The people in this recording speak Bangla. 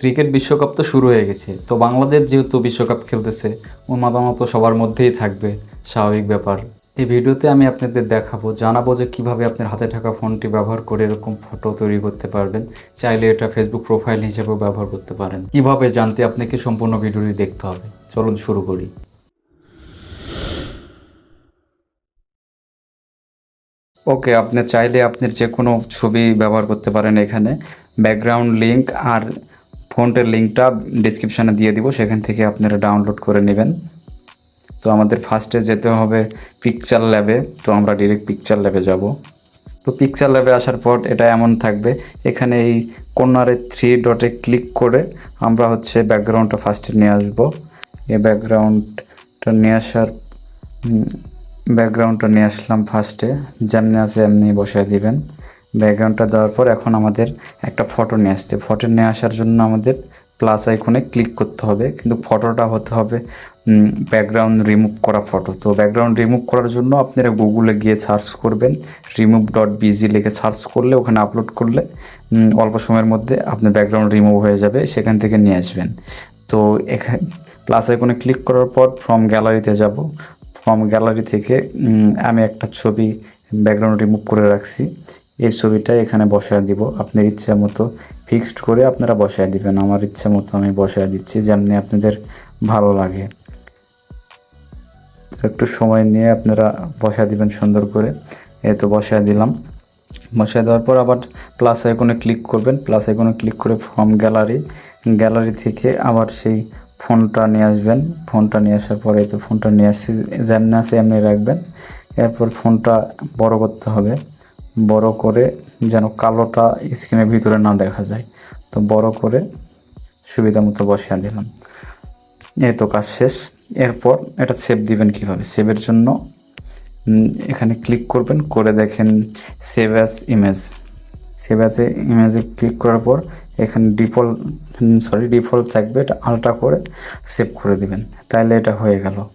ক্রিকেট বিশ্বকাপ তো শুরু হয়ে গেছে, তো বাংলাদেশ যেহেতু বিশ্বকাপ খেলতেছে উন্মাদনা তো সবার মধ্যেই থাকবে, স্বাভাবিক ব্যাপার। এই ভিডিওতে আমি আপনাদের জানাবো যে কিভাবে আপনার হাতে থাকা ফোনটি ব্যবহার করে এরকম ফটো তৈরি করতে পারবেন। চাইলে এটা ফেসবুক প্রোফাইল হিসেবেও ব্যবহার করতে পারেন। কিভাবে জানতে আপনাকে সম্পূর্ণ ভিডিওটি দেখতে হবে। চলুন শুরু করি। ওকে, আপনি চাইলে আপনার যে কোনো ছবি ব্যবহার করতে পারেন। এখানে ব্যাকগ্রাউন্ড লিঙ্ক আর ফন্টের লিঙ্কটা ডিসক্রিপশানে দিয়ে দিব, সেখান থেকে আপনারা ডাউনলোড করে নেবেন। তো আমাদের ফার্স্টে যেতে হবে পিকচার ল্যাবে। তো আমরা ডিরেক্ট পিকচার ল্যাবে যাব। তো পিকচার ল্যাবে আসার পর এটা এমন থাকবে, এখানে এই কর্নারে 3 ডটে ক্লিক করে আমরা ব্যাকগ্রাউন্ডটা ফার্স্টে নিয়ে আসবো। এই ব্যাকগ্রাউন্ডটা নিয়ে আসলাম ফার্স্টে, যেমনি আছে এমনি বসায় দিবেন। ব্যাকগ্রাউন্ডটা দেওয়ার পর এখন আমাদের একটা ফটো নিয়ে আসার জন্য আমাদের প্লাস আইকনে ক্লিক করতে হবে, কিন্তু ফটোটা হতে হবে ব্যাকগ্রাউন্ড রিমুভ করা ফটো। তো ব্যাকগ্রাউন্ড রিমুভ করার জন্য আপনারা গুগলে গিয়ে সার্চ করবেন, remove.bg লিখে সার্চ করলে ওখানে আপলোড করলে অল্প সময়ের মধ্যে আপনার ব্যাকগ্রাউন্ড রিমুভ হয়ে যাবে, সেখান থেকে নিয়ে আসবেন। তো এখানে প্লাস আইকনে ক্লিক করার পর ফ্রম গ্যালারিতে যাব। ফ্রম গ্যালারি থেকে আমি একটা ছবি ব্যাকগ্রাউন্ড রিমুভ করে রাখছি, এই ছবিটা এখানে বসায় দিব। আপনার ইচ্ছা মতো ফিক্সড করে আপনারা বসায় দিবেন। আমার ইচ্ছা মতো আমি বসায় দিচ্ছি, যেমনি আপনাদের ভালো লাগে। একটু সময় নিয়ে আপনারা বসায় দিবেন সুন্দর করে। এই তো বসায় দিলাম। বসায় দেওয়ার পর আবার প্লাস আইকনে ক্লিক করবেন। প্লাস আইকনে ক্লিক করে ফ্রম গ্যালারি থেকে আবার সেই ফোনটা নিয়ে আসবেন। ফোনটা নিয়ে আসার পরে তো ফোনটা নিয়ে আসছি, যেমনি আছে এমনি রাখবেন। এরপর ফোনটা বড় করতে হবে, বড় করে যেন কালোটা স্ক্রিনের ভিতরে না দেখা যায়। তো বড় করে সুবিধা মতো বসিয়ে দিলাম। এই তো কাজ শেষ। এরপর এটা সেভ দিবেন কিভাবে, সেভের জন্য এখানে ক্লিক করবেন, করে দেখেন সেভ অ্যাজ ইমেজে ক্লিক করার পর এখানে ডিফল্ট থাকবে, এটা আলট্রা করে সেভ করে দিবেন, তাহলে এটা হয়ে গেল।